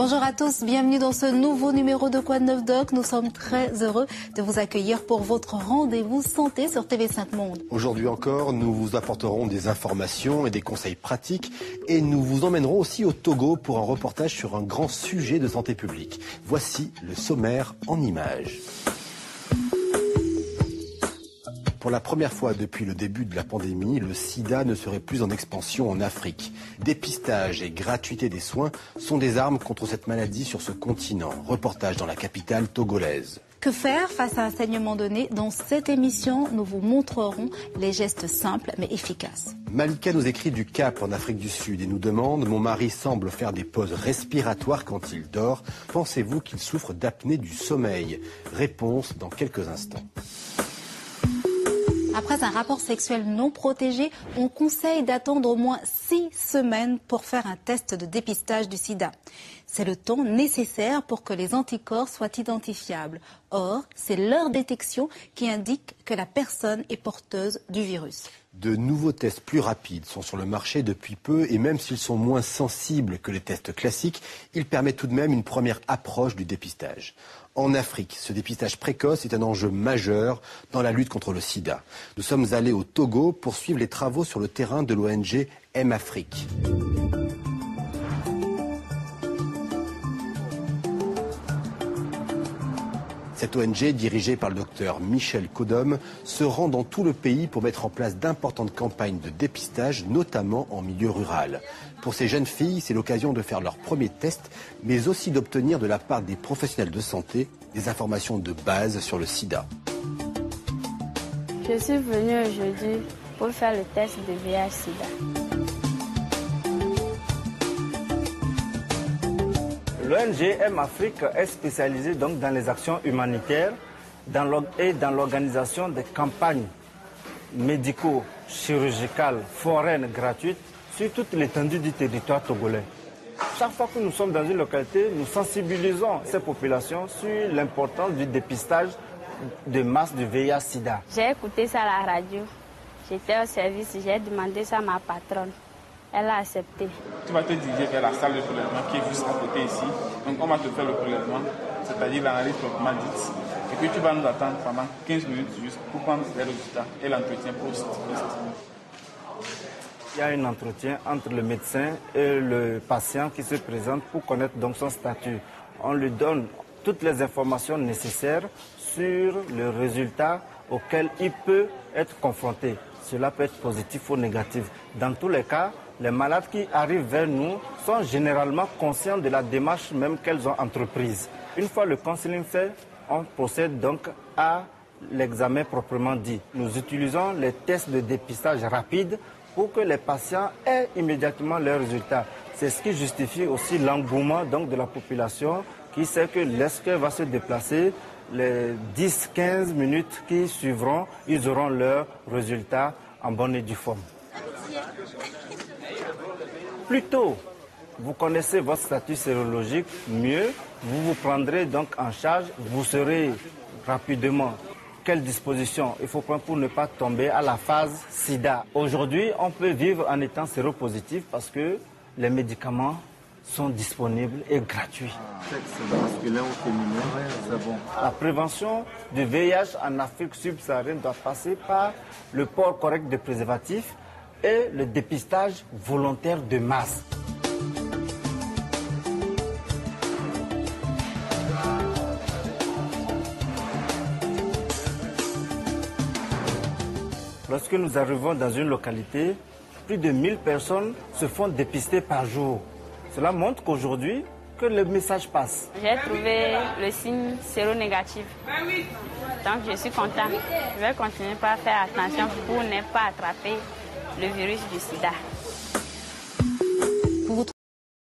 Bonjour à tous, bienvenue dans ce nouveau numéro de Quoi de neuf Doc. Nous sommes très heureux de vous accueillir pour votre rendez-vous santé sur TV5 Monde. Aujourd'hui encore, nous vous apporterons des informations et des conseils pratiques et nous vous emmènerons aussi au Togo pour un reportage sur un grand sujet de santé publique. Voici le sommaire en images. Pour la première fois depuis le début de la pandémie, le sida ne serait plus en expansion en Afrique. Dépistage et gratuité des soins sont des armes contre cette maladie sur ce continent. Reportage dans la capitale togolaise. Que faire face à un saignement donné? Dans cette émission, nous vous montrerons les gestes simples mais efficaces. Malika nous écrit du Cap en Afrique du Sud et nous demande « Mon mari semble faire des pauses respiratoires quand il dort. Pensez-vous qu'il souffre d'apnée du sommeil ?» Réponse dans quelques instants. Après un rapport sexuel non protégé, on conseille d'attendre au moins 6 semaines pour faire un test de dépistage du sida. C'est le temps nécessaire pour que les anticorps soient identifiables. Or, c'est leur détection qui indique que la personne est porteuse du virus. De nouveaux tests plus rapides sont sur le marché depuis peu et même s'ils sont moins sensibles que les tests classiques, ils permettent tout de même une première approche du dépistage. En Afrique, ce dépistage précoce est un enjeu majeur dans la lutte contre le sida. Nous sommes allés au Togo pour suivre les travaux sur le terrain de l'ONG M-Afrique. Cette ONG, dirigée par le docteur Michel Kodom, se rend dans tout le pays pour mettre en place d'importantes campagnes de dépistage, notamment en milieu rural. Pour ces jeunes filles, c'est l'occasion de faire leur premier test, mais aussi d'obtenir de la part des professionnels de santé des informations de base sur le sida. Je suis venue aujourd'hui pour faire le test de VIH-Sida. L'ONG M-Afrique est spécialisée donc dans les actions humanitaires et dans l'organisation des campagnes médico-chirurgicales foraines gratuites sur toute l'étendue du territoire togolais. Chaque fois que nous sommes dans une localité, nous sensibilisons ces populations sur l'importance du dépistage de masse du VIH-Sida. J'ai écouté ça à la radio. J'étais au service, j'ai demandé ça à ma patronne. Elle a accepté. Tu vas te diriger vers la salle de prélèvement qui est juste à côté ici. Donc on va te faire le prélèvement, c'est-à-dire l'analyse proprement dite. Et puis tu vas nous attendre pendant 15 minutes juste pour prendre les résultats et l'entretien post. Il y a un entretien entre le médecin et le patient qui se présente pour connaître donc son statut. On lui donne toutes les informations nécessaires sur le résultat auquel il peut être confronté. Cela peut être positif ou négatif. Dans tous les cas, les malades qui arrivent vers nous sont généralement conscients de la démarche même qu'elles ont entreprise. Une fois le counseling fait, on procède donc à l'examen proprement dit. Nous utilisons les tests de dépistage rapides pour que les patients aient immédiatement leurs résultats. C'est ce qui justifie aussi l'engouement donc de la population qui sait que lorsqu'elle va se déplacer, les 10-15 minutes qui suivront, ils auront leurs résultats en bonne et due forme. Plus tôt vous connaissez votre statut sérologique, mieux vous vous prendrez donc en charge, vous saurez rapidement quelles dispositions il faut prendre pour ne pas tomber à la phase sida. Aujourd'hui, on peut vivre en étant séropositif parce que les médicaments sont disponibles et gratuits. Sexe masculin ou féminin, c'est bon. La prévention du VIH en Afrique subsaharienne doit passer par le port correct de préservatifs et le dépistage volontaire de masse. Lorsque nous arrivons dans une localité, plus de 1000 personnes se font dépister par jour. Cela montre qu'aujourd'hui, que le message passe. J'ai trouvé le signe séronégatif. Donc je suis contente. Je vais continuer par faire attention pour ne pas attraper le virus du sida.